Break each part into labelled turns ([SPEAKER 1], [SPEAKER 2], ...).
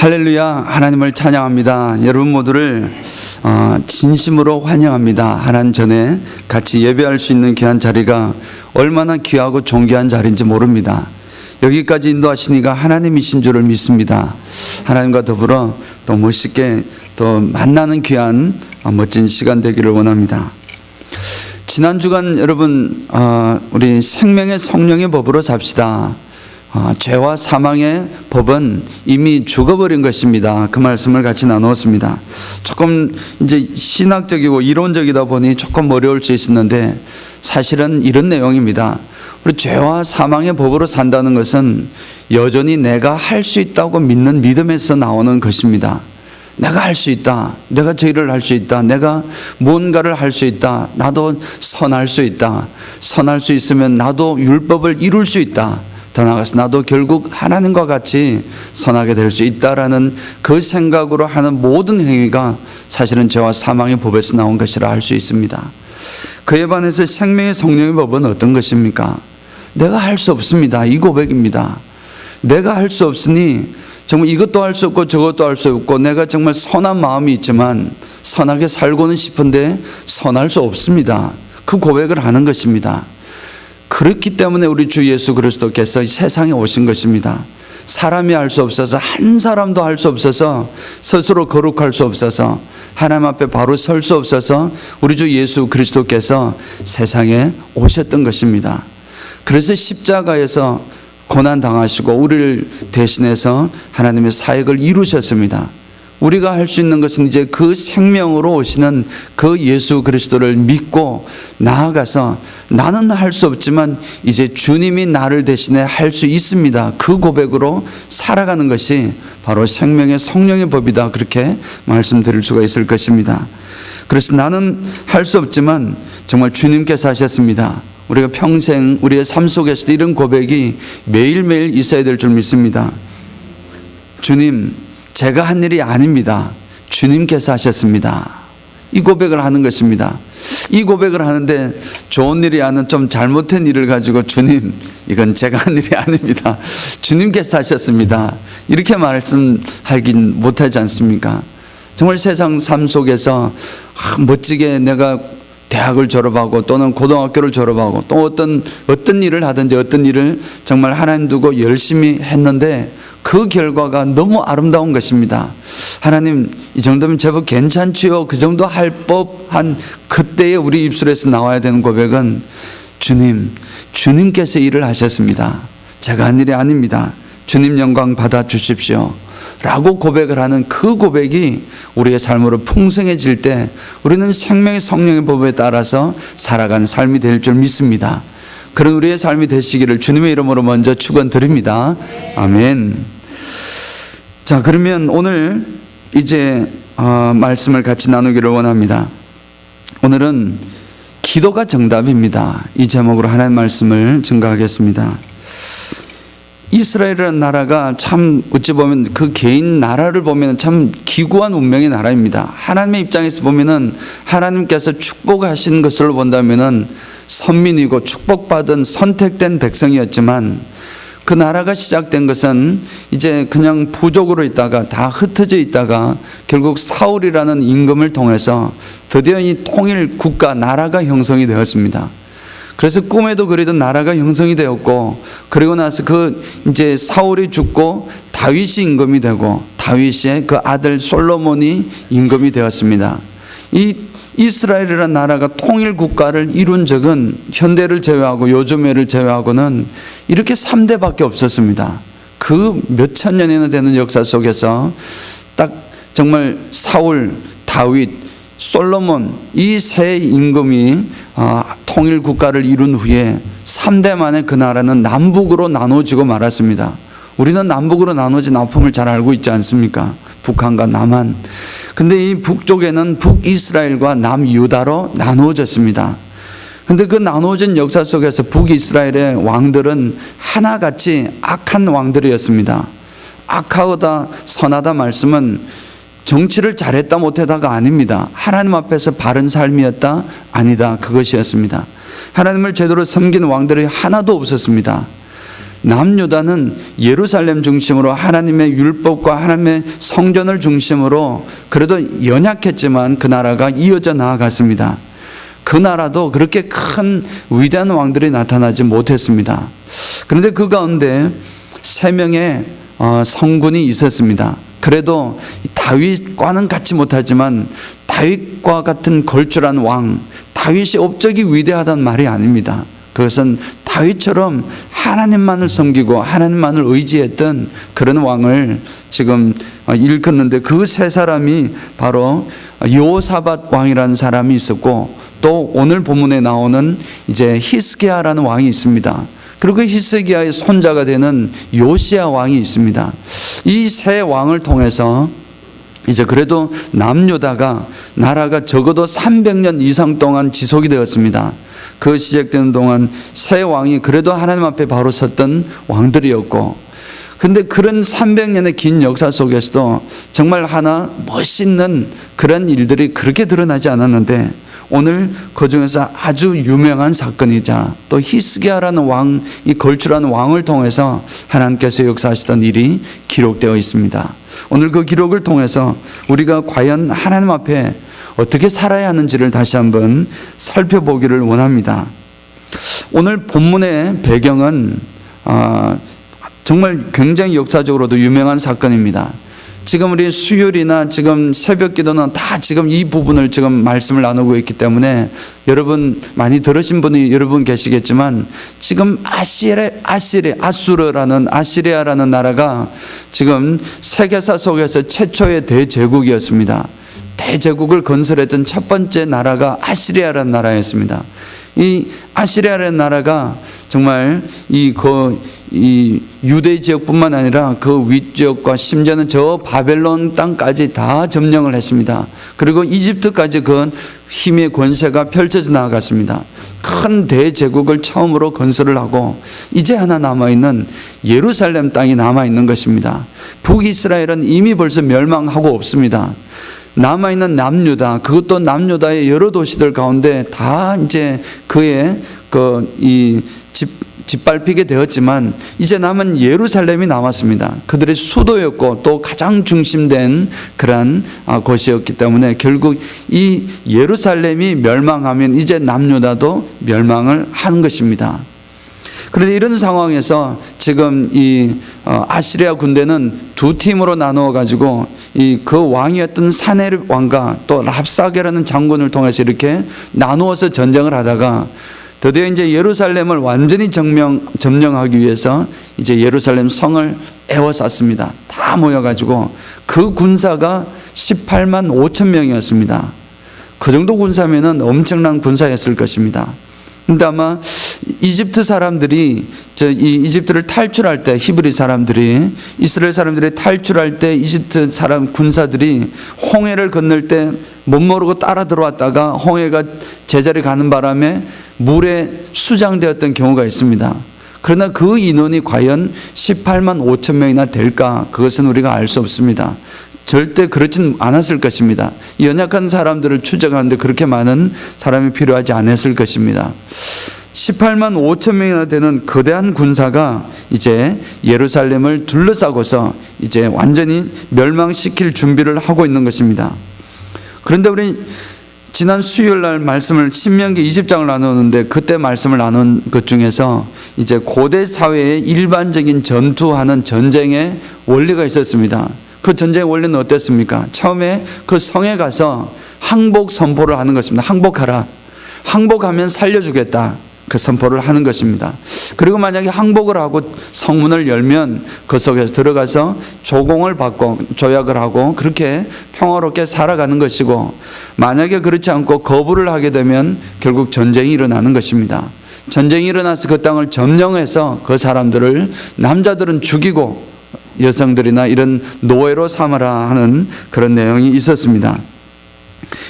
[SPEAKER 1] 할렐루야, 하나님을 찬양합니다. 여러분 모두를 진심으로 환영합니다. 하나님 전에 같이 예배할 수 있는 귀한 자리가 얼마나 귀하고 존귀한 자리인지 모릅니다. 여기까지 인도하시니까 하나님이신 줄을 믿습니다. 하나님과 더불어 또 멋있게 또 만나는 귀한 멋진 시간 되기를 원합니다. 지난 주간 여러분 우리 생명의 성령의 법으로 삽시다. 죄와 사망의 법은 이미 죽어버린 것입니다. 그 말씀을 같이 나누었습니다. 조금 이제 신학적이고 이론적이다 보니 조금 어려울 수 있었는데 사실은 이런 내용입니다. 우리 죄와 사망의 법으로 산다는 것은 여전히 내가 할 수 있다고 믿는 믿음에서 나오는 것입니다. 내가 할 수 있다. 내가 죄를 할 수 있다. 내가 뭔가를 할 수 있다. 나도 선할 수 있다. 선할 수 있으면 나도 율법을 이룰 수 있다. 더 나아가서 나도 결국 하나님과 같이 선하게 될 수 있다라는 그 생각으로 하는 모든 행위가 사실은 죄와 사망의 법에서 나온 것이라 할 수 있습니다. 그에 반해서 생명의 성령의 법은 어떤 것입니까? 내가 할 수 없습니다. 이 고백입니다. 내가 할 수 없으니 정말 이것도 할 수 없고 저것도 할 수 없고 내가 정말 선한 마음이 있지만 선하게 살고는 싶은데 선할 수 없습니다. 그 고백을 하는 것입니다. 그렇기 때문에 우리 주 예수 그리스도께서 이 세상에 오신 것입니다. 사람이 할 수 없어서, 한 사람도 할 수 없어서, 스스로 거룩할 수 없어서, 하나님 앞에 바로 설 수 없어서 우리 주 예수 그리스도께서 세상에 오셨던 것입니다. 그래서 십자가에서 고난 당하시고 우리를 대신해서 하나님의 사역을 이루셨습니다. 우리가 할 수 있는 것은 이제 그 생명으로 오시는 그 예수 그리스도를 믿고 나아가서 나는 할 수 없지만 이제 주님이 나를 대신해 할 수 있습니다. 그 고백으로 살아가는 것이 바로 생명의 성령의 법이다. 그렇게 말씀드릴 수가 있을 것입니다. 그래서 나는 할 수 없지만 정말 주님께서 하셨습니다. 우리가 평생 우리의 삶 속에서도 이런 고백이 매일매일 있어야 될 줄 믿습니다. 주님, 제가 한 일이 아닙니다. 주님께서 하셨습니다. 이 고백을 하는 것입니다. 이 고백을 하는데 좋은 일이 아닌 좀 잘못된 일을 가지고 주님, 이건 제가 한 일이 아닙니다. 주님께서 하셨습니다. 이렇게 말씀하긴 못하지 않습니까? 정말 세상 삶 속에서 멋지게 내가 대학을 졸업하고 또는 고등학교를 졸업하고 또 어떤 일을 하든지 어떤 일을 정말 하나님 두고 열심히 했는데 그 결과가 너무 아름다운 것입니다. 하나님, 이 정도면 제법 괜찮지요. 그 정도 할 법한 그때에 우리 입술에서 나와야 되는 고백은 주님, 주님께서 일을 하셨습니다. 제가 한 일이 아닙니다. 주님 영광 받아 주십시오. 라고 고백을 하는 그 고백이 우리의 삶으로 풍성해질 때 우리는 생명의 성령의 법에 따라서 살아가는 삶이 될 줄 믿습니다. 그런 우리의 삶이 되시기를 주님의 이름으로 먼저 축원드립니다. 아멘. 자, 그러면 오늘 이제 말씀을 같이 나누기를 원합니다. 오늘은 기도가 정답입니다. 이 제목으로 하나님 말씀을 증거하겠습니다. 이스라엘이라는 나라가 참 어찌 보면 그 개인 나라를 보면 참 기구한 운명의 나라입니다. 하나님의 입장에서 보면은 하나님께서 축복하신 것으로 본다면은 선민이고 축복받은 선택된 백성이었지만 그 나라가 시작된 것은 이제 그냥 부족으로 있다가 다 흩어져 있다가 결국 사울이라는 임금을 통해서 드디어 이 통일 국가 나라가 형성이 되었습니다. 그래서 꿈에도 그리던 나라가 형성이 되었고, 그리고 나서 그 이제 사울이 죽고 다윗이 임금이 되고 다윗의 그 아들 솔로몬이 임금이 되었습니다. 이 이스라엘이라는 나라가 통일 국가를 이룬 적은 현대를 제외하고 요즘에를 제외하고는 이렇게 3대밖에 없었습니다. 그 몇천 년이나 되는 역사 속에서 딱 정말 사울, 다윗, 솔로몬 이 세 임금이 통일 국가를 이룬 후에 3대 만에 그 나라는 남북으로 나눠지고 말았습니다. 우리는 남북으로 나눠진 아픔을 잘 알고 있지 않습니까? 북한과 남한. 근데 이 북쪽에는 북이스라엘과 남유다로 나누어졌습니다. 근데 그 나누어진 역사 속에서 북이스라엘의 왕들은 하나같이 악한 왕들이었습니다. 악하다 선하다 말씀은 정치를 잘했다 못했다가 아닙니다. 하나님 앞에서 바른 삶이었다 아니다 그것이었습니다. 하나님을 제대로 섬긴 왕들이 하나도 없었습니다. 남유다는 예루살렘 중심으로 하나님의 율법과 하나님의 성전을 중심으로 그래도 연약했지만 그 나라가 이어져 나아갔습니다. 그 나라도 그렇게 큰 위대한 왕들이 나타나지 못했습니다. 그런데 그 가운데 3명의 성군이 있었습니다. 그래도 다윗과는 같지 못하지만 다윗과 같은 걸출한 왕, 다윗이 업적이 위대하다는 말이 아닙니다. 그것은 다윗처럼 하나님만을 섬기고 하나님만을 의지했던 그런 왕을 지금 일컫는데, 그 3사람이 바로 여호사밧 왕이라는 사람이 있었고, 또 오늘 본문에 나오는 이제 히스기야라는 왕이 있습니다. 그리고 히스기야의 손자가 되는 요시야 왕이 있습니다. 이 3 왕을 통해서 이제 그래도 남유다가 나라가 적어도 300년 이상 동안 지속이 되었습니다. 그 시작되는 동안 3 왕이 그래도 하나님 앞에 바로 섰던 왕들이었고, 근데 그런 300년의 긴 역사 속에서도 정말 하나 멋있는 그런 일들이 그렇게 드러나지 않았는데, 오늘 그 중에서 아주 유명한 사건이자 또 히스기야라는 왕, 이 걸출한 왕을 통해서 하나님께서 역사하시던 일이 기록되어 있습니다. 오늘 그 기록을 통해서 우리가 과연 하나님 앞에 어떻게 살아야 하는지를 다시 한번 살펴보기를 원합니다. 오늘 본문의 배경은 정말 굉장히 역사적으로도 유명한 사건입니다. 지금 우리 수요일이나 지금 새벽 기도는 다 지금 이 부분을 지금 말씀을 나누고 있기 때문에 여러분 많이 들으신 분이 여러분 계시겠지만, 지금 아시리아라는 나라가 지금 세계사 속에서 최초의 대제국이었습니다. 대제국을 건설했던 첫 번째 나라가 아시리아라는 나라였습니다. 이 아시리아라는 나라가 정말 이 유대 지역뿐만 아니라 그 윗지역과 심지어는 저 바벨론 땅까지 다 점령을 했습니다. 그리고 이집트까지 그 힘의 권세가 펼쳐져 나아갔습니다. 큰 대제국을 처음으로 건설을 하고 이제 하나 남아있는 예루살렘 땅이 남아있는 것입니다. 북이스라엘은 이미 벌써 멸망하고 없습니다. 남아있는 남유다, 그것도 남유다의 여러 도시들 가운데 다 이제 그의 짓밟히게 되었지만 이제 남은 예루살렘이 남았습니다. 그들의 수도였고 또 가장 중심된 그런 곳이었기 때문에 결국 이 예루살렘이 멸망하면 이제 남유다도 멸망을 하는 것입니다. 그런데 이런 상황에서 지금 이 아시리아 군대는 2팀으로 나누어 가지고 그 왕이었던 사네립 왕과 또 랍사게라는 장군을 통해서 이렇게 나누어서 전쟁을 하다가 드디어 이제 예루살렘을 완전히 점령하기 위해서 이제 예루살렘 성을 에워쌌습니다. 다 모여가지고 그 군사가 18만 5천 명이었습니다. 그 정도 군사면은 엄청난 군사였을 것입니다. 근데 아마 이집트 사람들이 이 이집트를 탈출할 때, 히브리 사람들이 이스라엘 사람들이 탈출할 때 이집트 사람 군사들이 홍해를 건널 때 못 모르고 따라 들어왔다가 홍해가 제자리 가는 바람에 물에 수장되었던 경우가 있습니다. 그러나 그 인원이 과연 18만 5천 명이나 될까? 그것은 우리가 알 수 없습니다. 절대 그렇진 않았을 것입니다. 연약한 사람들을 추적하는데 그렇게 많은 사람이 필요하지 않았을 것입니다. 18만 5천 명이나 되는 거대한 군사가 이제 예루살렘을 둘러싸고서 이제 완전히 멸망시킬 준비를 하고 있는 것입니다. 그런데 우리 지난 수요일 날 말씀을 신명기 20장을 나누는데 그때 말씀을 나눈 것 중에서 이제 고대 사회의 일반적인 전투하는 전쟁의 원리가 있었습니다. 그 전쟁의 원리는 어땠습니까? 처음에 그 성에 가서 항복 선포를 하는 것입니다. 항복하라. 항복하면 살려주겠다. 그 선포를 하는 것입니다. 그리고 만약에 항복을 하고 성문을 열면 그 속에서 들어가서 조공을 받고 조약을 하고 그렇게 평화롭게 살아가는 것이고, 만약에 그렇지 않고 거부를 하게 되면 결국 전쟁이 일어나는 것입니다. 전쟁이 일어나서 그 땅을 점령해서 그 사람들을, 남자들은 죽이고 여성들이나 이런 노예로 삼으라 하는 그런 내용이 있었습니다.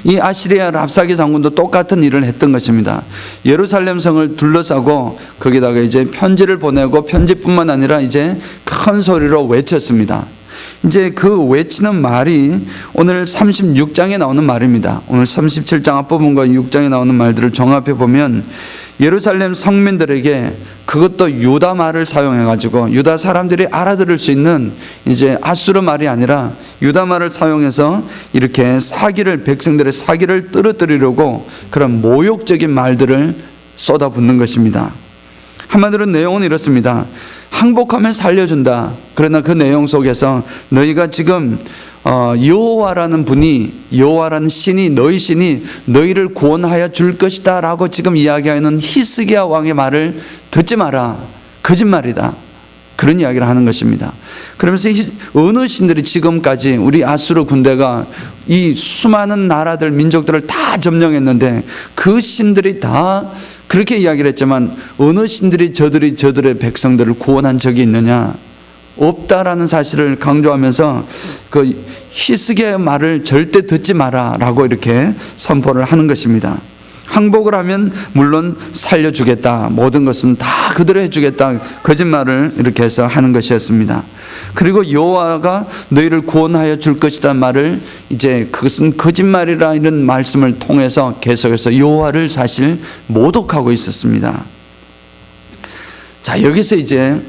[SPEAKER 1] 이 아시리아 랍사게 장군도 똑같은 일을 했던 것입니다. 예루살렘 성을 둘러싸고 거기다가 이제 편지를 보내고, 편지뿐만 아니라 이제 큰 소리로 외쳤습니다. 이제 그 외치는 말이 오늘 36장에 나오는 말입니다. 오늘 37장 앞부분과 6장에 나오는 말들을 종합해 보면 예루살렘 성민들에게 그것도 유다 말을 사용해 가지고 유다 사람들이 알아들을 수 있는 이제 아수르 말이 아니라 유다 말을 사용해서 이렇게 백성들의 사기를 떨어뜨리려고 그런 모욕적인 말들을 쏟아붓는 것입니다. 한마디로 내용은 이렇습니다. 항복하면 살려준다. 그러나 그 내용 속에서 너희가 지금 여호와라는 분이, 여호와라는 신이, 너희 신이 너희를 구원하여 줄 것이다 라고 지금 이야기하는 히스기야 왕의 말을 듣지 마라. 거짓말이다. 그런 이야기를 하는 것입니다. 그러면서 어느 신들이 지금까지 우리 아수르 군대가 이 수많은 나라들, 민족들을 다 점령했는데 그 신들이 다 그렇게 이야기를 했지만 어느 신들이 저들의 백성들을 구원한 적이 있느냐? 없다라는 사실을 강조하면서 그 히스기야의 말을 절대 듣지 마라 라고 이렇게 선포를 하는 것입니다. 항복을 하면 물론 살려주겠다, 모든 것은 다 그대로 해주겠다, 거짓말을 이렇게 해서 하는 것이었습니다. 그리고 여호와가 너희를 구원하여 줄 것이다 말을 이제 그것은 거짓말이라 이런 말씀을 통해서 계속해서 여호와를 사실 모독하고 있었습니다. 자, 여기서 이제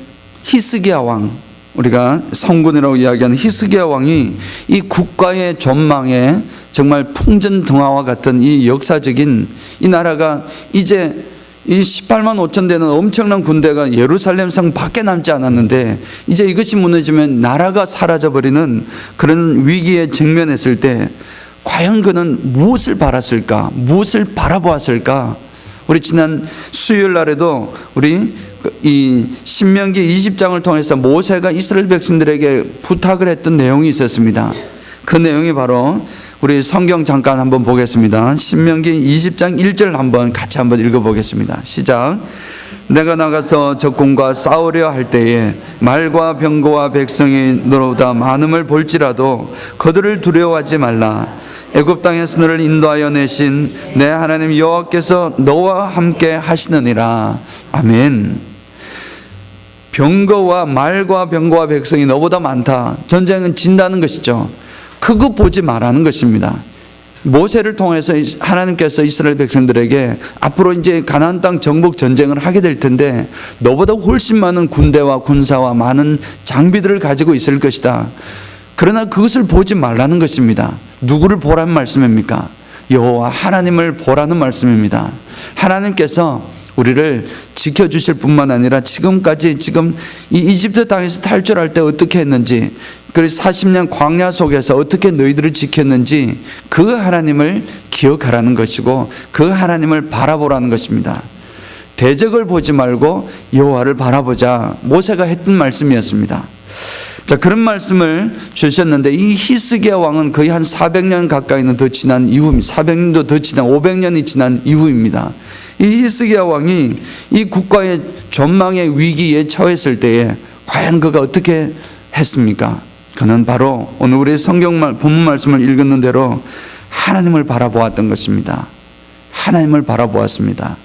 [SPEAKER 1] 히스기야 왕, 우리가 성군이라고 이야기하는 히스기야 왕이 이 국가의 전망에 정말 풍전등화와 같은 이 역사적인 이 나라가 이제 이 18만 5천 되는 엄청난 군대가 예루살렘 성 밖에 남지 않았는데 이제 이것이 무너지면 나라가 사라져버리는 그런 위기에 직면했을 때 과연 그는 무엇을 바랐을까? 무엇을 바라보았을까? 우리 지난 수요일 날에도 우리 이 신명기 20장을 통해서 모세가 이스라엘 백성들에게 부탁을 했던 내용이 있었습니다. 그 내용이 바로 우리 성경 잠깐 한번 보겠습니다. 신명기 20장 1절 같이 한번 읽어보겠습니다. 시작. 내가 나가서 적군과 싸우려 할 때에 말과 병거와 백성이 너보다 많음을 볼지라도 그들을 두려워하지 말라. 애굽 땅에서 너를 인도하여 내신 내 하나님 여호와께서 너와 함께 하시느니라. 아멘. 말과 병거와 백성이 너보다 많다. 전쟁은 진다는 것이죠. 그거 보지 말라는 것입니다. 모세를 통해서 하나님께서 이스라엘 백성들에게 앞으로 이제 가나안 땅 정복 전쟁을 하게 될 텐데 너보다 훨씬 많은 군대와 군사와 많은 장비들을 가지고 있을 것이다. 그러나 그것을 보지 말라는 것입니다. 누구를 보라는 말씀입니까? 여호와 하나님을 보라는 말씀입니다. 하나님께서 우리를 지켜주실 뿐만 아니라 지금까지 이 이집트 땅에서 탈출할 때 어떻게 했는지, 그리고 40년 광야 속에서 어떻게 너희들을 지켰는지 그 하나님을 기억하라는 것이고 그 하나님을 바라보라는 것입니다. 대적을 보지 말고 여호와를 바라보자. 모세가 했던 말씀이었습니다. 자, 그런 말씀을 주셨는데 이 히스기야 왕은 거의 한 400년 가까이는 더 지난 이후입니다. 400년도 더 지난 500년이 지난 이후입니다. 이 히스기야 왕이 이 국가의 전망의 위기에 처했을 때에 과연 그가 어떻게 했습니까? 그는 바로 오늘 우리 성경 본문 말씀을 읽는 대로 하나님을 바라보았던 것입니다. 하나님을 바라보았습니다.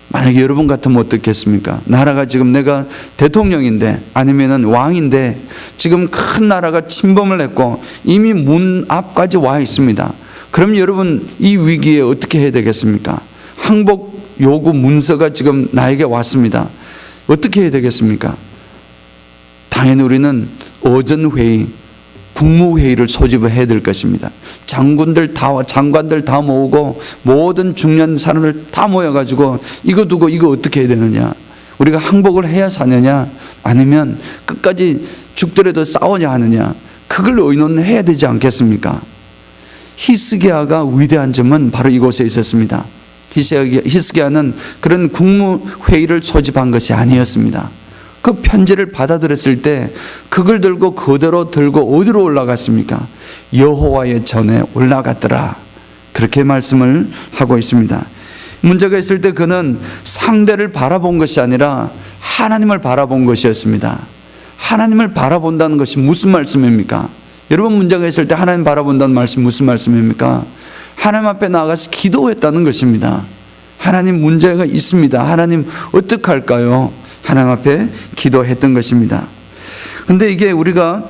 [SPEAKER 1] 만약에 여러분 같으면 어떻겠습니까? 나라가 지금 내가 대통령인데 아니면은 왕인데 지금 큰 나라가 침범을 했고 이미 문 앞까지 와 있습니다. 그럼 여러분 이 위기에 어떻게 해야 되겠습니까? 항복 요구 문서가 지금 나에게 왔습니다. 어떻게 해야 되겠습니까? 당연히 우리는 어전회의, 국무회의를 소집을 해야 될 것입니다. 장관들 다 모으고 모든 중요한 사람들 다 모여가지고 이거 두고 이거 어떻게 해야 되느냐, 우리가 항복을 해야 사느냐 아니면 끝까지 죽더라도 싸우냐 하느냐, 그걸 의논해야 되지 않겠습니까? 히스기야가 위대한 점은 바로 이곳에 있었습니다. 히스기야는 그런 국무회의를 소집한 것이 아니었습니다. 그 편지를 받아들였을 때 그걸 들고 그대로 들고 어디로 올라갔습니까? 여호와의 전에 올라갔더라. 그렇게 말씀을 하고 있습니다. 문제가 있을 때 그는 상대를 바라본 것이 아니라 하나님을 바라본 것이었습니다. 하나님을 바라본다는 것이 무슨 말씀입니까? 여러분, 문제가 있을 때 하나님 바라본다는 말씀 무슨 말씀입니까? 하나님 앞에 나가서 기도했다는 것입니다. 하나님, 문제가 있습니다. 하나님 어떡할까요? 하나님 앞에 기도했던 것입니다. 근데 이게 우리가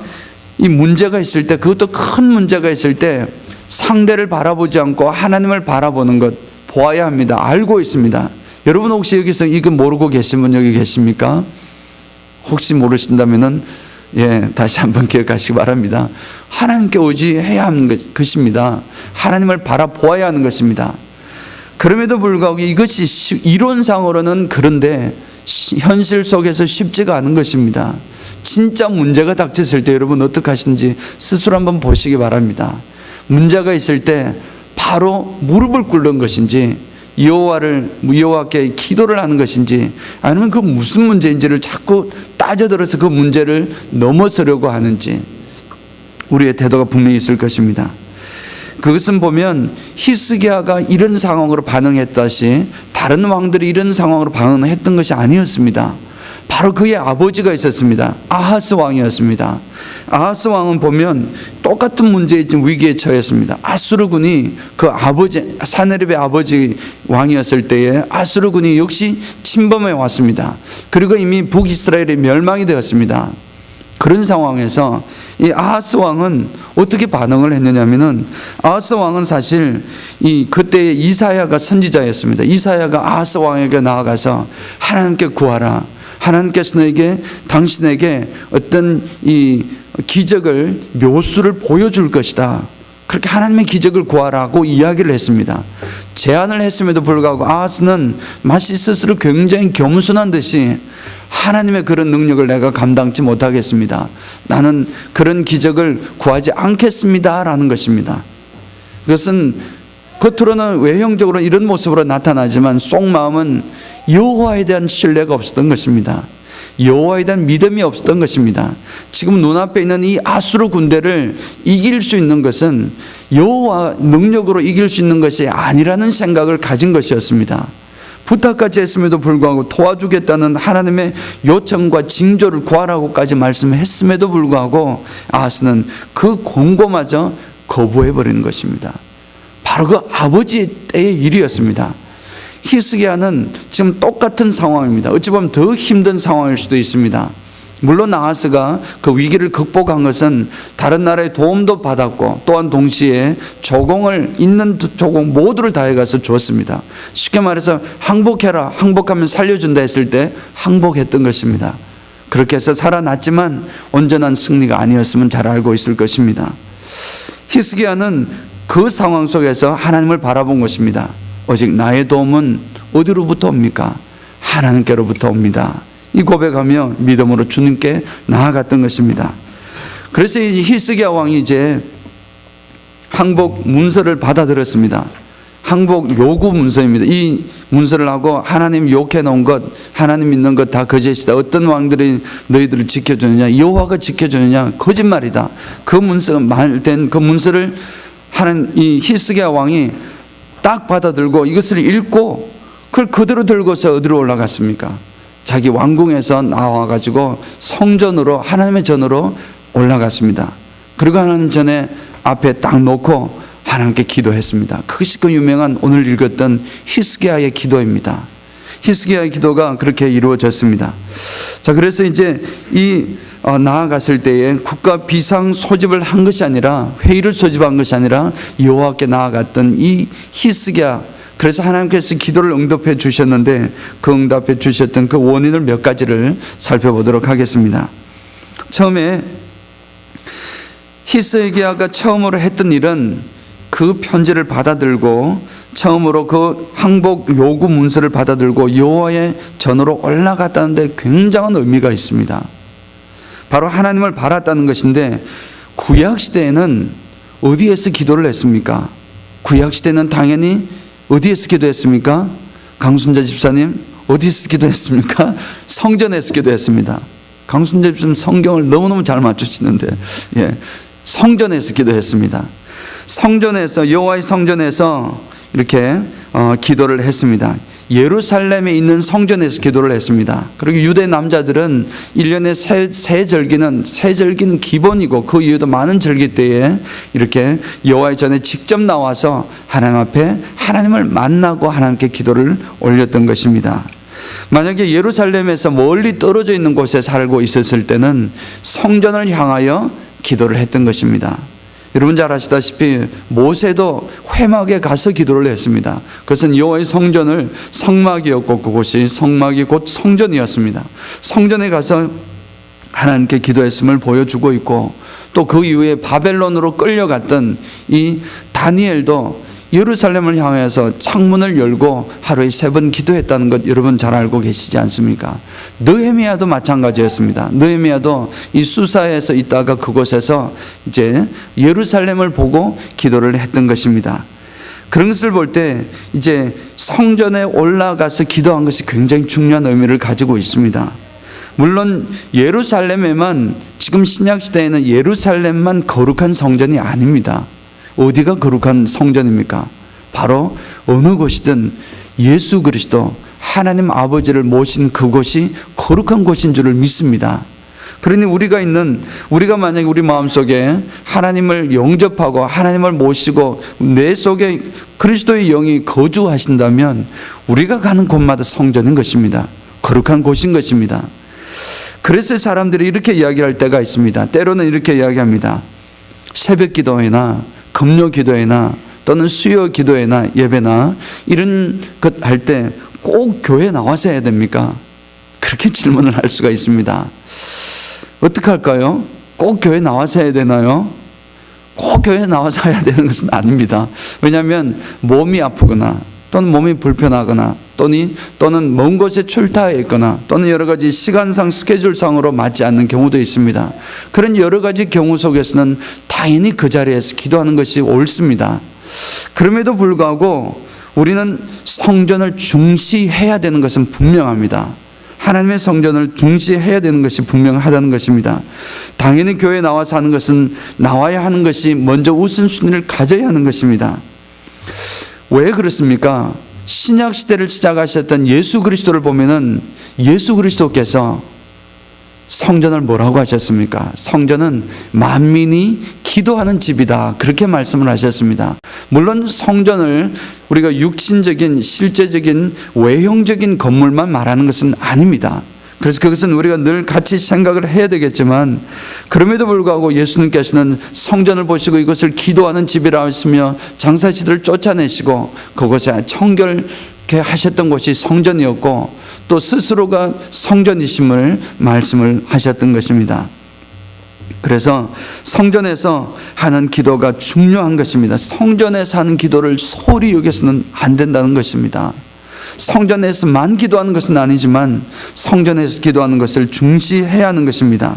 [SPEAKER 1] 이 문제가 있을 때, 그것도 큰 문제가 있을 때 상대를 바라보지 않고 하나님을 바라보는 것 보아야 합니다. 알고 있습니다. 여러분 혹시 여기서 이거 모르고 계신 분 여기 계십니까? 혹시 모르신다면은 다시 한번 기억하시기 바랍니다. 하나님께 의지해야 하는 것입니다. 하나님을 바라보아야 하는 것입니다. 그럼에도 불구하고 이것이 이론상으로는 그런데 현실 속에서 쉽지가 않은 것입니다. 진짜 문제가 닥쳤을 때 여러분 어떻게 하시는지 스스로 한번 보시기 바랍니다. 문제가 있을 때 바로 무릎을 꿇는 것인지 여호와께 기도를 하는 것인지 아니면 그 무슨 문제인지를 자꾸 따져들어서 그 문제를 넘어서려고 하는지 우리의 태도가 분명히 있을 것입니다. 그것은 보면 히스기야가 이런 상황으로 반응했다시 다른 왕들이 이런 상황으로 반응했던 것이 아니었습니다. 바로 그의 아버지가 있었습니다. 아하스 왕이었습니다. 아하스 왕은 보면 똑같은 문제에 위기에 처했습니다. 아수르군이 그 아버지 사네립의 아버지 왕이었을 때에 아수르군이 역시 침범해 왔습니다. 그리고 이미 북이스라엘이 멸망이 되었습니다. 그런 상황에서 이 아하스 왕은 어떻게 반응을 했느냐면은 아하스 왕은 사실 그때의 이사야가 선지자였습니다. 이사야가 아하스 왕에게 나아가서 하나님께 구하라. 하나님께서 당신에게 어떤 이 기적을 묘수를 보여줄 것이다. 그렇게 하나님의 기적을 구하라고 이야기를 했습니다. 제안을 했음에도 불구하고 아하스는 마치 스스로 굉장히 겸손한 듯이 하나님의 그런 능력을 내가 감당치 못하겠습니다. 나는 그런 기적을 구하지 않겠습니다. 라는 것입니다. 그것은 겉으로는 외형적으로 이런 모습으로 나타나지만 속마음은 여호와에 대한 신뢰가 없었던 것입니다. 여호와에 대한 믿음이 없었던 것입니다. 지금 눈앞에 있는 이 아수르 군대를 이길 수 있는 것은 여호와 능력으로 이길 수 있는 것이 아니라는 생각을 가진 것이었습니다. 부탁까지 했음에도 불구하고 도와주겠다는 하나님의 요청과 징조를 구하라고까지 말씀했음에도 불구하고 아하스는 그 권고마저 거부해버리는 것입니다. 바로 그 아버지의 때의 일이었습니다. 히스기야는 지금 똑같은 상황입니다. 어찌 보면 더 힘든 상황일 수도 있습니다. 물론 아하스가 그 위기를 극복한 것은 다른 나라의 도움도 받았고 또한 동시에 조공을 있는 조공 모두를 다해가서 주었습니다. 쉽게 말해서 항복해라, 항복하면 살려준다 했을 때 항복했던 것입니다. 그렇게 해서 살아났지만 온전한 승리가 아니었으면 잘 알고 있을 것입니다. 히스기야는 그 상황 속에서 하나님을 바라본 것입니다. 오직 나의 도움은 어디로부터 옵니까? 하나님께로부터 옵니다. 이 고백하며 믿음으로 주님께 나아갔던 것입니다. 그래서 이 히스기야 왕이 이제 항복 문서를 받아들였습니다. 항복 요구 문서입니다. 이 문서를 하고 하나님 욕해 놓은 것, 하나님 믿는 것 다 거짓이다. 어떤 왕들이 너희들을 지켜주느냐? 여호와가 지켜주느냐? 거짓말이다. 그 문서가 말된 그 문서를 하는 이 히스기야 왕이 딱 받아들고 이것을 읽고 그걸 그대로 들고서 어디로 올라갔습니까? 자기 왕궁에서 나와가지고 성전으로 하나님의 전으로 올라갔습니다. 그리고 하나님 전에 앞에 딱 놓고 하나님께 기도했습니다. 그것이 그 유명한 오늘 읽었던 히스기야의 기도입니다. 히스기야의 기도가 그렇게 이루어졌습니다. 자, 그래서 이제 나아갔을 때에 국가 비상 소집을 한 것이 아니라 회의를 소집한 것이 아니라 여호와께 나아갔던 이 히스기야, 그래서 하나님께서 기도를 응답해 주셨는데 그 응답해 주셨던 그 원인을 몇 가지를 살펴보도록 하겠습니다. 처음에 히스기야가 처음으로 했던 일은 그 편지를 받아들고 처음으로 그 항복 요구 문서를 받아들고 여호와의 전으로 올라갔다는 데 굉장한 의미가 있습니다. 바로 하나님을 바랐다는 것인데 구약시대에는 어디에서 기도를 했습니까? 구약시대는 당연히 어디에서 기도했습니까? 강순자 집사님 어디에서 기도했습니까? 성전에서 기도했습니다. 강순자 집사님 성경을 너무너무 잘 맞추시는데 성전에서 기도했습니다. 성전에서 여호와의 성전에서 이렇게 기도를 했습니다. 예루살렘에 있는 성전에서 기도를 했습니다. 그리고 유대 남자들은 1년에 세 절기는 기본이고 그 이후에도 많은 절기 때에 이렇게 여호와의 전에 직접 나와서 하나님 앞에 하나님을 만나고 하나님께 기도를 올렸던 것입니다. 만약에 예루살렘에서 멀리 떨어져 있는 곳에 살고 있었을 때는 성전을 향하여 기도를 했던 것입니다. 여러분 잘 아시다시피 모세도 회막에 가서 기도를 했습니다. 그것은 여호와의 성전을 성막이었고 그곳이 성막이 곧 성전이었습니다. 성전에 가서 하나님께 기도했음을 보여주고 있고, 또 그 이후에 바벨론으로 끌려갔던 이 다니엘도 예루살렘을 향해서 창문을 열고 하루에 3번 기도했다는 것 여러분 잘 알고 계시지 않습니까? 느헤미야도 마찬가지였습니다. 느헤미야도 이 수사에서 있다가 그곳에서 이제 예루살렘을 보고 기도를 했던 것입니다. 그런 것을 볼 때 이제 성전에 올라가서 기도한 것이 굉장히 중요한 의미를 가지고 있습니다. 물론 예루살렘에만, 지금 신약시대에는 예루살렘만 거룩한 성전이 아닙니다. 어디가 거룩한 성전입니까? 바로 어느 곳이든 예수 그리스도 하나님 아버지를 모신 그곳이 거룩한 곳인 줄을 믿습니다. 그러니 우리가 만약에 우리 마음속에 하나님을 영접하고 하나님을 모시고 내 속에 그리스도의 영이 거주하신다면 우리가 가는 곳마다 성전인 것입니다. 거룩한 곳인 것입니다. 그래서 사람들이 이렇게 이야기할 때가 있습니다. 때로는 이렇게 이야기합니다. 새벽 기도회나 금요 기도회나 또는 수요 기도회나 예배나 이런 것 할 때 꼭 교회 나와서 해야 됩니까? 그렇게 질문을 할 수가 있습니다. 어떻게 할까요? 꼭 교회 나와서 해야 되나요? 꼭 교회 나와서 해야 되는 것은 아닙니다. 왜냐하면 몸이 아프거나 또는 몸이 불편하거나 또는 먼 곳에 출타해 있거나 또는 여러 가지 시간상 스케줄상으로 맞지 않는 경우도 있습니다. 그런 여러 가지 경우 속에서는 당연히 그 자리에서 기도하는 것이 옳습니다. 그럼에도 불구하고 우리는 성전을 중시해야 되는 것은 분명합니다. 하나님의 성전을 중시해야 되는 것이 분명하다는 것입니다. 당연히 교회에 나와서 하는 것은 나와야 하는 것이 먼저 우선순위를 가져야 하는 것입니다. 왜 그렇습니까? 신약 시대를 시작하셨던 예수 그리스도를 보면은 예수 그리스도께서 성전을 뭐라고 하셨습니까? 성전은 만민이 기도하는 집이다. 그렇게 말씀을 하셨습니다. 물론 성전을 우리가 육신적인 실제적인 외형적인 건물만 말하는 것은 아닙니다. 그래서 그것은 우리가 늘 같이 생각을 해야 되겠지만, 그럼에도 불구하고 예수님께서는 성전을 보시고 이것을 기도하는 집이라 하시며 장사치들을 쫓아내시고 그것에 청결케 하셨던 곳이 성전이었고, 또 스스로가 성전이심을 말씀을 하셨던 것입니다. 그래서 성전에서 하는 기도가 중요한 것입니다. 성전에서 하는 기도를 소홀히 여겨서는 안 된다는 것입니다. 성전에서만 기도하는 것은 아니지만 성전에서 기도하는 것을 중시해야 하는 것입니다.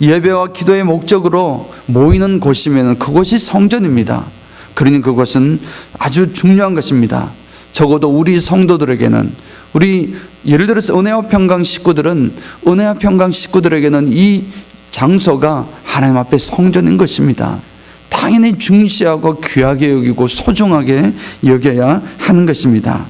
[SPEAKER 1] 예배와 기도의 목적으로 모이는 곳이면 그곳이 성전입니다. 그러니 그것은 아주 중요한 것입니다. 적어도 우리 성도들에게는, 우리 예를 들어서 은혜와 평강 식구들에게는 이 장소가 하나님 앞에 성전인 것입니다. 당연히 중시하고 귀하게 여기고 소중하게 여겨야 하는 것입니다.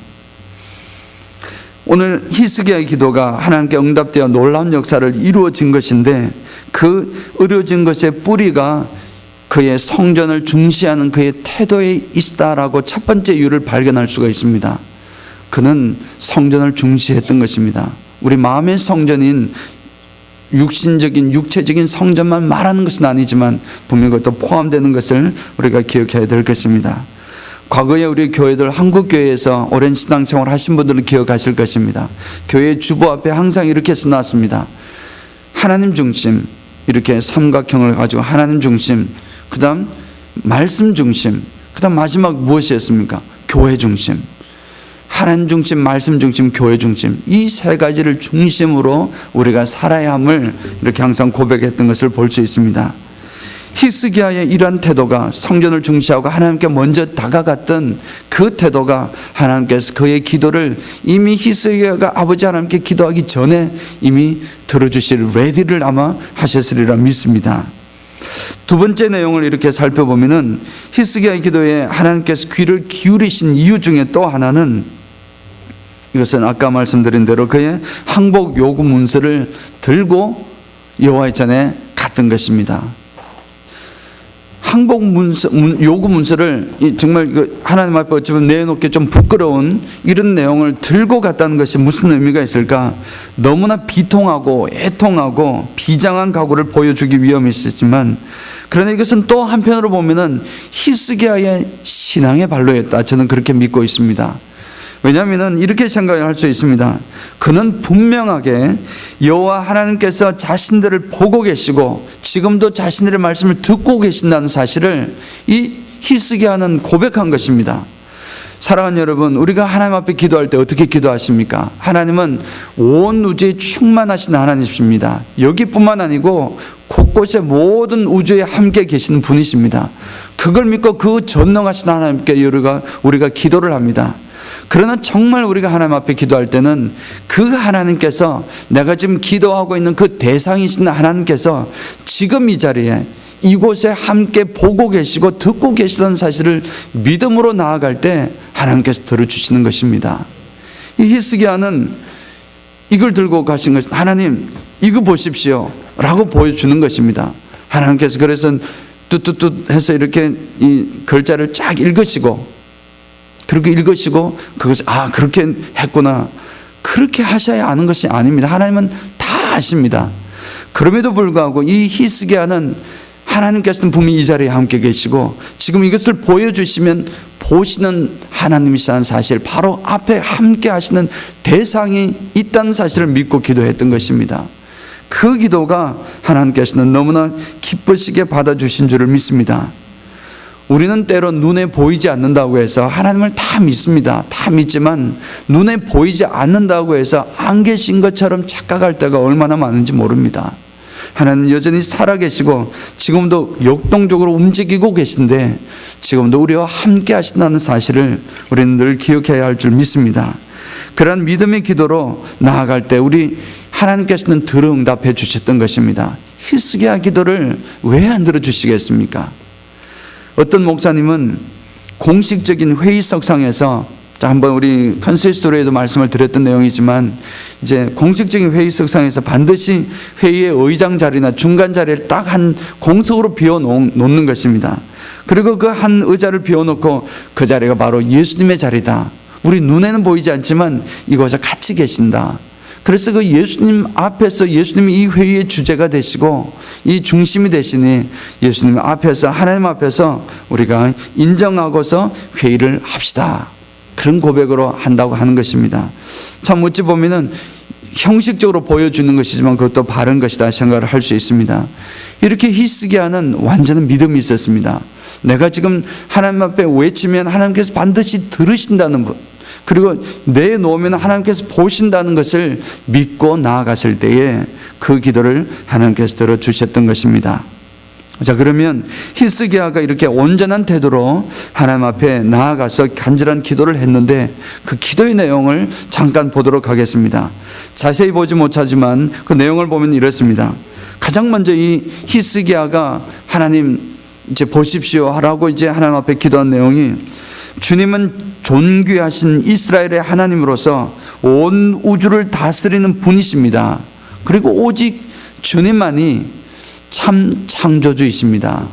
[SPEAKER 1] 오늘 히스기야의 기도가 하나님께 응답되어 놀라운 역사를 이루어진 것인데, 그 이루어진 것의 뿌리가 그의 성전을 중시하는 그의 태도에 있다라고 첫 번째 이유를 발견할 수가 있습니다. 그는 성전을 중시했던 것입니다. 우리 마음의 성전인 육체적인 성전만 말하는 것은 아니지만 분명히 그것도 포함되는 것을 우리가 기억해야 될 것입니다. 과거에 우리 교회들, 한국교회에서 오랜 신앙생활 하신 분들은 기억하실 것입니다. 교회 주보 앞에 항상 이렇게 써놨습니다. 하나님 중심, 이렇게 삼각형을 가지고 하나님 중심, 그 다음 말씀 중심, 그 다음 마지막 무엇이었습니까? 교회 중심. 하나님 중심, 말씀 중심, 교회 중심, 이 세 가지를 중심으로 우리가 살아야 함을 이렇게 항상 고백했던 것을 볼 수 있습니다. 히스기야의 이러한 태도가, 성전을 중시하고 하나님께 먼저 다가갔던 그 태도가 하나님께서 그의 기도를 이미 히스기야가 아버지 하나님께 기도하기 전에 이미 들어주실 레디를 아마 하셨으리라 믿습니다. 두 번째 내용을 이렇게 살펴보면은 히스기야의 기도에 하나님께서 귀를 기울이신 이유 중에 또 하나는, 이것은 아까 말씀드린 대로 그의 항복 요구 문서를 들고 여호와의 전에 갔던 것입니다. 항복 요구 문서를 정말 하나님 앞에 어쩌면 내놓기 좀 부끄러운 이런 내용을 들고 갔다는 것이 무슨 의미가 있을까? 너무나 비통하고 애통하고 비장한 각오를 보여주기 위험이 있었지만, 그러나 이것은 또 한편으로 보면은 히스기야의 신앙의 발로였다. 저는 그렇게 믿고 있습니다. 왜냐하면 이렇게 생각을 할 수 있습니다. 그는 분명하게 여호와 하나님께서 자신들을 보고 계시고 지금도 자신들의 말씀을 듣고 계신다는 사실을 이 히스기야는 고백한 것입니다. 사랑하는 여러분, 우리가 하나님 앞에 기도할 때 어떻게 기도하십니까? 하나님은 온 우주에 충만하신 하나님이십니다. 여기뿐만 아니고 곳곳에 모든 우주에 함께 계시는 분이십니다. 그걸 믿고 그 전능하신 하나님께 우리가 기도를 합니다. 그러나 정말 우리가 하나님 앞에 기도할 때는 그 하나님께서, 내가 지금 기도하고 있는 그 대상이신 하나님께서 지금 이 자리에 이곳에 함께 보고 계시고 듣고 계시다는 사실을 믿음으로 나아갈 때 하나님께서 들어주시는 것입니다. 이 히스기야는 이걸 들고 가신 것, 하나님 이거 보십시오 라고 보여주는 것입니다. 하나님께서 그래서 뚜뚜뚜 해서 이렇게 이 글자를 쫙 읽으시고, 그렇게 읽으시고 그것을 그렇게 했구나, 그렇게 하셔야 아는 것이 아닙니다. 하나님은 다 아십니다. 그럼에도 불구하고 이 히스기야는 하나님께서는 분명히 이 자리에 함께 계시고 지금 이것을 보여주시면 보시는 하나님이시라는 사실, 바로 앞에 함께 하시는 대상이 있다는 사실을 믿고 기도했던 것입니다. 그 기도가 하나님께서는 너무나 기쁘시게 받아주신 줄을 믿습니다. 우리는 때로 눈에 보이지 않는다고 해서 하나님을 다 믿습니다. 다 믿지만 눈에 보이지 않는다고 해서 안 계신 것처럼 착각할 때가 얼마나 많은지 모릅니다. 하나님은 여전히 살아계시고 지금도 역동적으로 움직이고 계신데 지금도 우리와 함께 하신다는 사실을 우리는 늘 기억해야 할 줄 믿습니다. 그러한 믿음의 기도로 나아갈 때 우리 하나님께서는 들어응답해 주셨던 것입니다. 히스기야 기도를 왜 안 들어주시겠습니까? 어떤 목사님은 공식적인 회의석상에서, 한번 우리 컨시스토리에도 말씀을 드렸던 내용이지만, 이제 공식적인 회의석상에서 반드시 회의의 의장 자리나 중간 자리를 딱 한 공석으로 비워 놓는 것입니다. 그리고 그 한 의자를 비워 놓고 그 자리가 바로 예수님의 자리다, 우리 눈에는 보이지 않지만 이곳에 같이 계신다. 그래서 그 예수님 앞에서, 예수님이 이 회의의 주제가 되시고 이 중심이 되시니 예수님 앞에서, 하나님 앞에서 우리가 인정하고서 회의를 합시다, 그런 고백으로 한다고 하는 것입니다. 참 어찌 보면은 형식적으로 보여주는 것이지만 그것도 바른 것이다 생각을 할 수 있습니다. 이렇게 히스기야는 완전한 믿음이 있었습니다. 내가 지금 하나님 앞에 외치면 하나님께서 반드시 들으신다는 것, 그리고 내놓으면 하나님께서 보신다는 것을 믿고 나아갔을 때에 그 기도를 하나님께서 들어주셨던 것입니다. 자, 그러면 히스기야가 이렇게 온전한 태도로 하나님 앞에 나아가서 간절한 기도를 했는데 그 기도의 내용을 잠깐 보도록 하겠습니다. 자세히 보지 못하지만 그 내용을 보면 이렇습니다. 가장 먼저 이 히스기야가 하나님 이제 보십시오 하라고 이제 하나님 앞에 기도한 내용이, 주님은 존귀하신 이스라엘의 하나님으로서 온 우주를 다스리는 분이십니다. 그리고 오직 주님만이 참 창조주이십니다.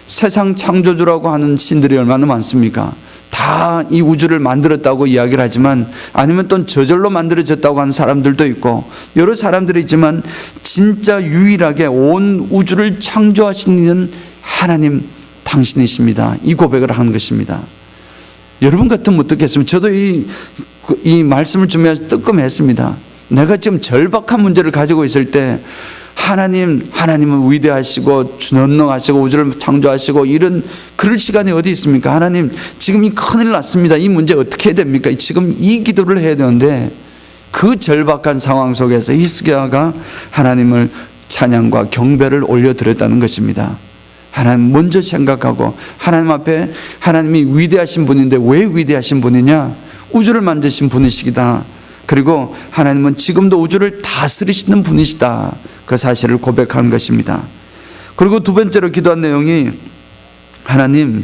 [SPEAKER 1] 세상 창조주라고 하는 신들이 얼마나 많습니까? 다 이 우주를 만들었다고 이야기를 하지만, 아니면 또 저절로 만들어졌다고 하는 사람들도 있고 여러 사람들이 있지만, 진짜 유일하게 온 우주를 창조하시는 하나님 당신이십니다. 이 고백을 하는 것입니다. 여러분 같으면 어떻겠습니까? 저도 이 말씀을 준비해서 뜨끔했습니다. 내가 지금 절박한 문제를 가지고 있을 때 하나님은 위대하시고 전능하시고 우주를 창조하시고 그럴 시간이 어디 있습니까? 하나님 지금 이 큰일 났습니다. 이 문제 어떻게 해야 됩니까? 지금 이 기도를 해야 되는데, 그 절박한 상황 속에서 히스기야가 하나님을 찬양과 경배를 올려드렸다는 것입니다. 하나님 먼저 생각하고, 하나님 앞에 하나님이 위대하신 분인데 왜 위대하신 분이냐? 우주를 만드신 분이시다. 그리고 하나님은 지금도 우주를 다스리시는 분이시다, 그 사실을 고백한 것입니다. 그리고 두 번째로 기도한 내용이, 하나님의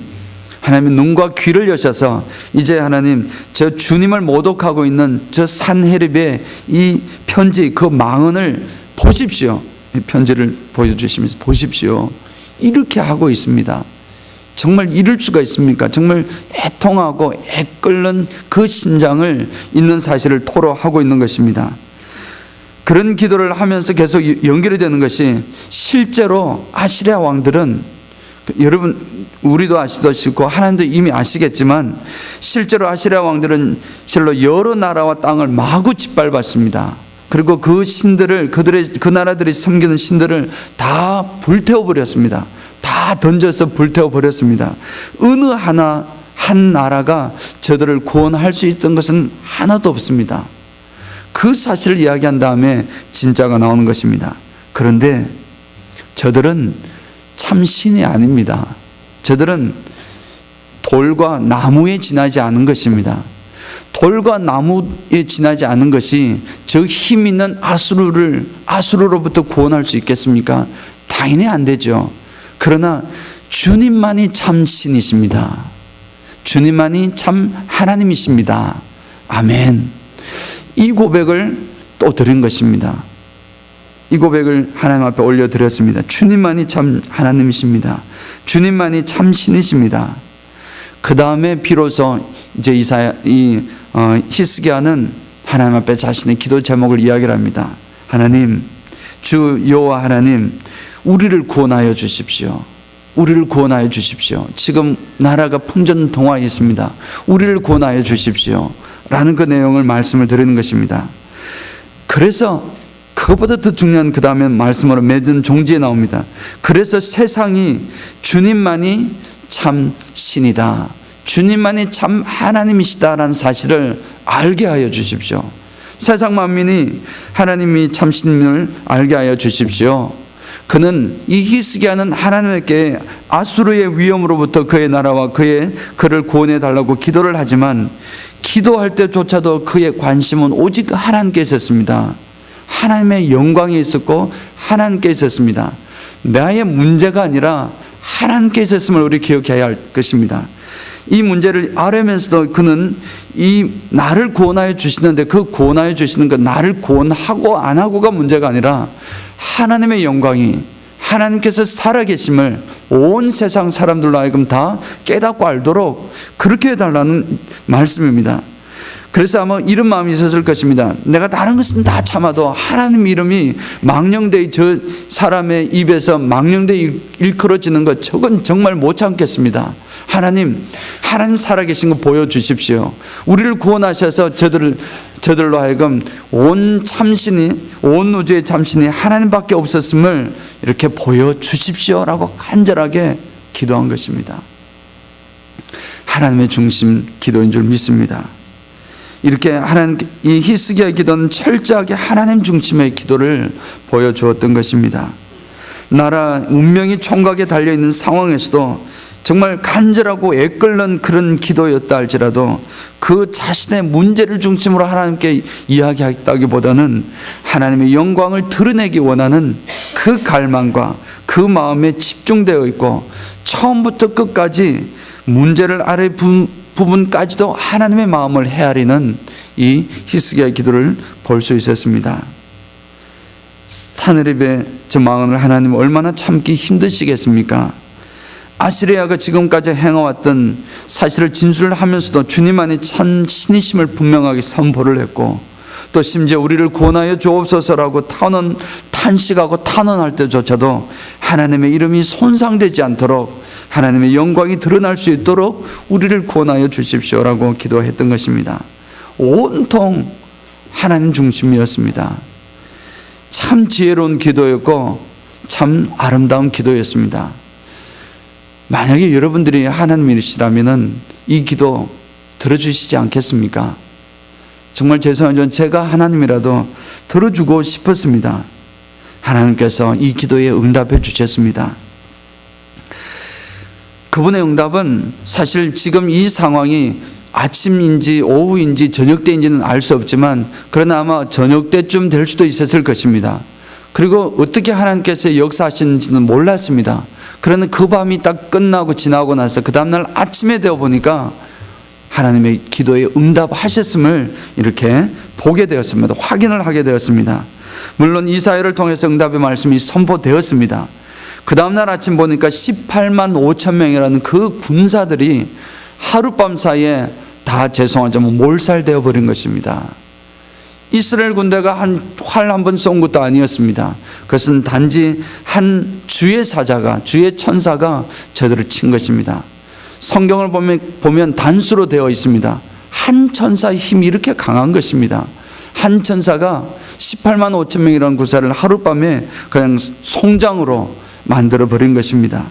[SPEAKER 1] 눈과 귀를 여셔서 이제 하나님, 저 주님을 모독하고 있는 저 산헤립의 이 편지, 그 망언을 보십시오. 이 편지를 보여주시면서 보십시오, 이렇게 하고 있습니다. 정말 이럴 수가 있습니까? 정말 애통하고 애끓는 그 심장을 있는 사실을 토로하고 있는 것입니다. 그런 기도를 하면서 계속 연결이 되는 것이, 실제로 아시리아 왕들은 여러분 우리도 아시다시피 하나님도 이미 아시겠지만 실제로 아시리아 왕들은 실로 여러 나라와 땅을 마구 짓밟았습니다. 그리고 그 신들을 그 나라들이 섬기는 신들을 다 불태워 버렸습니다. 다 던져서 불태워 버렸습니다. 어느 한 나라가 저들을 구원할 수 있던 것은 하나도 없습니다. 그 사실을 이야기한 다음에 진짜가 나오는 것입니다. 그런데 저들은 참 신이 아닙니다. 저들은 돌과 나무에 지나지 않은 것입니다. 돌과 나무에 지나지 않은 것이 저 힘 있는 아수르로부터 구원할 수 있겠습니까? 당연히 안 되죠. 그러나 주님만이 참 신이십니다. 주님만이 참 하나님이십니다. 아멘. 이 고백을 또 드린 것입니다. 이 고백을 하나님 앞에 올려드렸습니다. 주님만이 참 하나님이십니다. 주님만이 참 신이십니다. 그 다음에 비로소 이제 히스기야는 하나님 앞에 자신의 기도 제목을 이야기를 합니다. 하나님, 주 여호와 하나님, 우리를 구원하여 주십시오. 우리를 구원하여 주십시오. 지금 나라가 풍전등화에 있습니다. 우리를 구원하여 주십시오. 라는 그 내용을 말씀을 드리는 것입니다. 그래서 그것보다 더 중요한 그 다음에 말씀으로 맺은 종지에 나옵니다. 그래서 세상이 주님만이 참 신이다, 주님만이 참 하나님이시다라는 사실을 알게 하여 주십시오. 세상 만민이 하나님이 참 신을 알게 하여 주십시오. 그는 이 히스기야는 하나님께 아수르의 위험으로부터 그의 나라와 그를 구원해 달라고 기도를 하지만 기도할 때조차도 그의 관심은 오직 하나님께 있었습니다. 하나님의 영광이 있었고 하나님께 있었습니다. 나의 문제가 아니라 하나님께 있었음을 우리 기억해야 할 것입니다. 이 문제를 알면서도 그는 이 나를 구원하여 주시는데 그 구원하여 주시는 그 나를 구원하고 안 하고가 문제가 아니라 하나님의 영광이, 하나님께서 살아계심을 온 세상 사람들로 하여금 다 깨닫고 알도록 그렇게 해달라는 말씀입니다. 그래서 아마 이런 마음이 있었을 것입니다. 내가 다른 것은 다 참아도 하나님 이름이 망령되이 저 사람의 입에서 망령되이 일컬어지는 것, 저건 정말 못 참겠습니다. 하나님 살아계신 거 보여주십시오. 우리를 구원하셔서 저들로 하여금 온 우주의 참신이 하나님밖에 없었음을 이렇게 보여주십시오라고 간절하게 기도한 것입니다. 하나님의 중심 기도인 줄 믿습니다. 이렇게 이 히스기야의 기도는 철저하게 하나님 중심의 기도를 보여주었던 것입니다. 나라 운명이 총각에 달려있는 상황에서도 정말 간절하고 애끓는 그런 기도였다 할지라도 그 자신의 문제를 중심으로 하나님께 이야기했다기보다는 하나님의 영광을 드러내기 원하는 그 갈망과 그 마음에 집중되어 있고 처음부터 끝까지 문제를 아래 부분까지도 하나님의 마음을 헤아리는 이 히스기야의 기도를 볼 수 있었습니다. 사느립의 저 망언을 하나님 얼마나 참기 힘드시겠습니까? 아시리아가 지금까지 행해왔던 사실을 진술을 하면서도 주님만이 참 신이심을 분명하게 선포를 했고 또 심지어 우리를 구원하여 주옵소서라고 탄식하고 탄원할 때조차도 하나님의 이름이 손상되지 않도록 하나님의 영광이 드러날 수 있도록 우리를 구원하여 주십시오라고 기도했던 것입니다. 온통 하나님 중심이었습니다. 참 지혜로운 기도였고 참 아름다운 기도였습니다. 만약에 여러분들이 하나님이시라면 이 기도 들어주시지 않겠습니까? 정말 죄송하지만 제가 하나님이라도 들어주고 싶었습니다. 하나님께서 이 기도에 응답해 주셨습니다. 그분의 응답은 사실 지금 이 상황이 아침인지 오후인지 저녁 때인지는 알 수 없지만 그러나 아마 저녁 때쯤 될 수도 있었을 것입니다. 그리고 어떻게 하나님께서 역사하시는지는 몰랐습니다. 그러나 그 밤이 딱 끝나고 지나고 나서 그 다음날 아침에 되어 보니까 하나님의 기도에 응답하셨음을 이렇게 보게 되었습니다. 확인을 하게 되었습니다. 물론 이사야를 통해서 응답의 말씀이 선포되었습니다. 그 다음날 아침 보니까 18만 5천 명이라는 그 군사들이 하룻밤 사이에 다 죄송하지만 몰살되어 버린 것입니다. 이스라엘 군대가 활 한 번 쏜 것도 아니었습니다. 그것은 단지 한 주의 사자가, 주의 천사가 저들을 친 것입니다. 성경을 보면 단수로 되어 있습니다. 한 천사의 힘이 이렇게 강한 것입니다. 한 천사가 18만 5천 명이라는 구사를 하룻밤에 그냥 송장으로 만들어 버린 것입니다.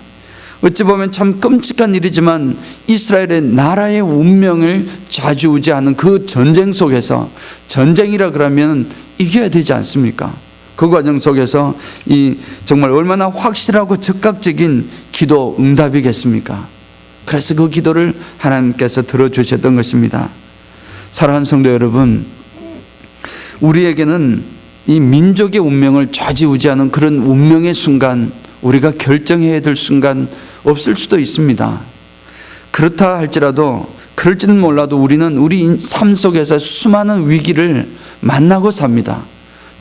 [SPEAKER 1] 어찌 보면 참 끔찍한 일이지만 이스라엘의 나라의 운명을 좌지우지하는 그 전쟁 속에서, 전쟁이라 그러면 이겨야 되지 않습니까? 그 과정 속에서 이 정말 얼마나 확실하고 즉각적인 기도 응답이겠습니까? 그래서 그 기도를 하나님께서 들어주셨던 것입니다. 사랑하는 성도 여러분, 우리에게는 이 민족의 운명을 좌지우지하는 그런 운명의 순간, 우리가 결정해야 될 순간 없을 수도 있습니다. 그렇다 할지라도, 그럴지는 몰라도 우리는 우리 삶 속에서 수많은 위기를 만나고 삽니다.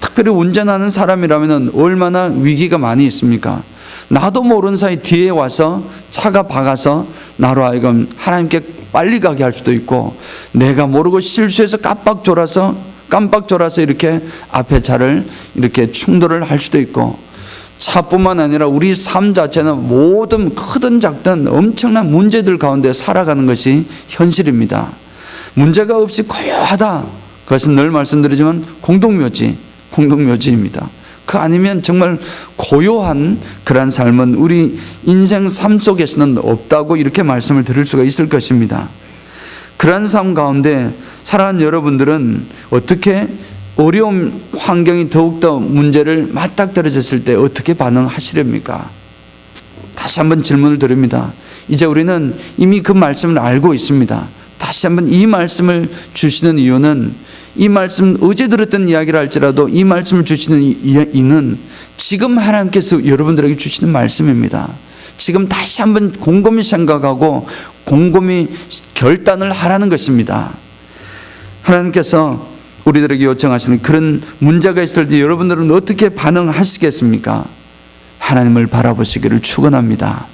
[SPEAKER 1] 특별히 운전하는 사람이라면 얼마나 위기가 많이 있습니까? 나도 모르는 사이 뒤에 와서 차가 박아서 나로 하여금 하나님께 빨리 가게 할 수도 있고, 내가 모르고 실수해서 깜빡 졸아서 이렇게 앞에 차를 이렇게 충돌을 할 수도 있고, 차뿐만 아니라 우리 삶 자체는 모든 크든 작든 엄청난 문제들 가운데 살아가는 것이 현실입니다. 문제가 없이 고요하다, 그것은 늘 말씀드리지만 공동묘지입니다. 그 아니면 정말 고요한 그러한 삶은 우리 인생 삶 속에서는 없다고 이렇게 말씀을 드릴 수가 있을 것입니다. 그러한 삶 가운데 살아가는 여러분들은 어떻게, 어려운 환경이 더욱더 문제를 맞닥뜨려졌을 때 어떻게 반응하시렵니까? 다시 한번 질문을 드립니다. 이제 우리는 이미 그 말씀을 알고 있습니다. 다시 한번 이 말씀을 주시는 이유는, 이 말씀 어제 들었던 이야기를 할지라도 이 말씀을 주시는 이는 지금 하나님께서 여러분들에게 주시는 말씀입니다. 지금 다시 한번 곰곰이 생각하고 곰곰이 결단을 하라는 것입니다. 하나님께서 우리들에게 요청하시는 그런 문제가 있을 때 여러분들은 어떻게 반응하시겠습니까? 하나님을 바라보시기를 축원합니다.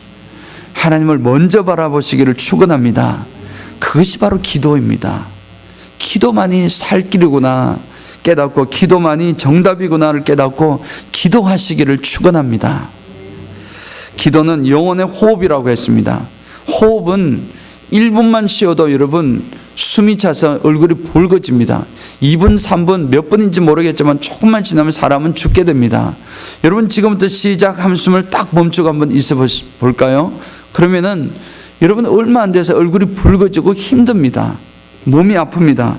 [SPEAKER 1] 하나님을 먼저 바라보시기를 축원합니다. 그것이 바로 기도입니다. 기도만이 살 길이구나 깨닫고, 기도만이 정답이구나를 깨닫고 기도하시기를 축원합니다. 기도는 영혼의 호흡이라고 했습니다. 호흡은 1분만 쉬어도 여러분 숨이 차서 얼굴이 붉어집니다. 2분, 3분, 몇 분인지 모르겠지만 조금만 지나면 사람은 죽게 됩니다. 여러분 지금부터 시작 한숨을 딱 멈추고 한번 있어 볼까요? 그러면은 여러분 얼마 안 돼서 얼굴이 붉어지고 힘듭니다. 몸이 아픕니다.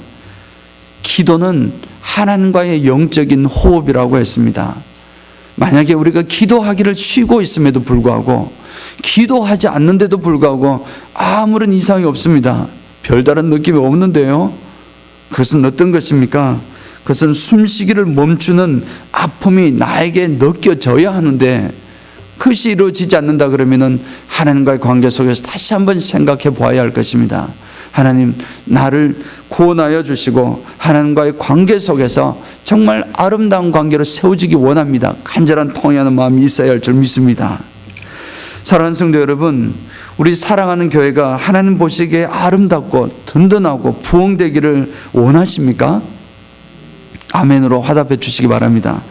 [SPEAKER 1] 기도는 하나님과의 영적인 호흡이라고 했습니다. 만약에 우리가 기도하기를 쉬고 있음에도 불구하고, 기도하지 않는데도 불구하고 아무런 이상이 없습니다. 별다른 느낌이 없는데요. 그것은 어떤 것입니까? 그것은 숨쉬기를 멈추는 아픔이 나에게 느껴져야 하는데, 그것이 이루어지지 않는다 그러면은 하나님과의 관계 속에서 다시 한번 생각해 보아야 할 것입니다. 하나님, 나를 구원하여 주시고 하나님과의 관계 속에서 정말 아름다운 관계로 세워지기 원합니다. 간절한 통회하는 마음이 있어야 할 줄 믿습니다. 사랑하는 성도 여러분, 우리 사랑하는 교회가 하나님 보시기에 아름답고 든든하고 부흥되기를 원하십니까? 아멘으로 화답해 주시기 바랍니다.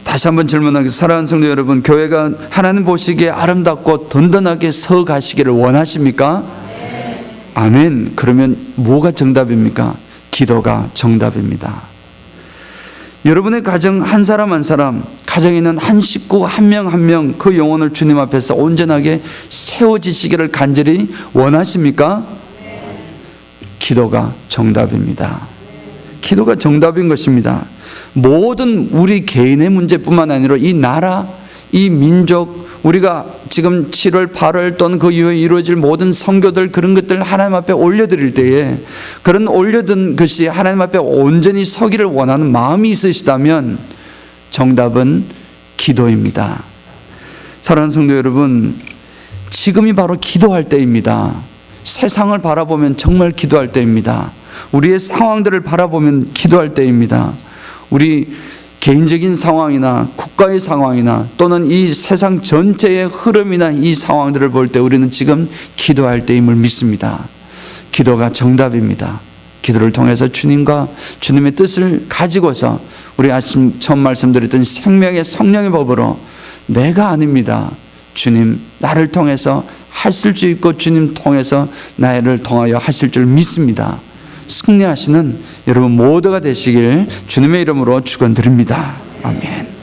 [SPEAKER 1] 다시 한번 질문하겠습니다. 사랑하는 성도 여러분, 교회가 하나님 보시기에 아름답고 든든하게 서 가시기를 원하십니까? 아멘. 그러면 뭐가 정답입니까? 기도가 정답입니다. 여러분의 가정 한 사람 한 사람, 가정에 있는 한 식구 한 명 한 명 그 영혼을 주님 앞에서 온전하게 세워지시기를 간절히 원하십니까? 기도가 정답입니다. 기도가 정답인 것입니다. 모든 우리 개인의 문제뿐만 아니라 이 나라, 이 민족, 우리가 지금 7월, 8월 또는 그 이후에 이루어질 모든 선교들, 그런 것들 하나님 앞에 올려드릴 때에, 그런 올려둔 것이 하나님 앞에 온전히 서기를 원하는 마음이 있으시다면 정답은 기도입니다. 사랑하는 성도 여러분, 지금이 바로 기도할 때입니다. 세상을 바라보면 정말 기도할 때입니다. 우리의 상황들을 바라보면 기도할 때입니다. 우리 개인적인 상황이나 국가의 상황이나 또는 이 세상 전체의 흐름이나 이 상황들을 볼 때 우리는 지금 기도할 때임을 믿습니다. 기도가 정답입니다. 기도를 통해서 주님과 주님의 뜻을 가지고서 우리 아침 처음 말씀드렸던 생명의 성령의 법으로 내가 아닙니다. 주님 나를 통해서 하실 수 있고 주님 통해서 나를 통하여 하실 줄 믿습니다. 승리하시는 여러분 모두가 되시길 주님의 이름으로 축원드립니다. 아멘.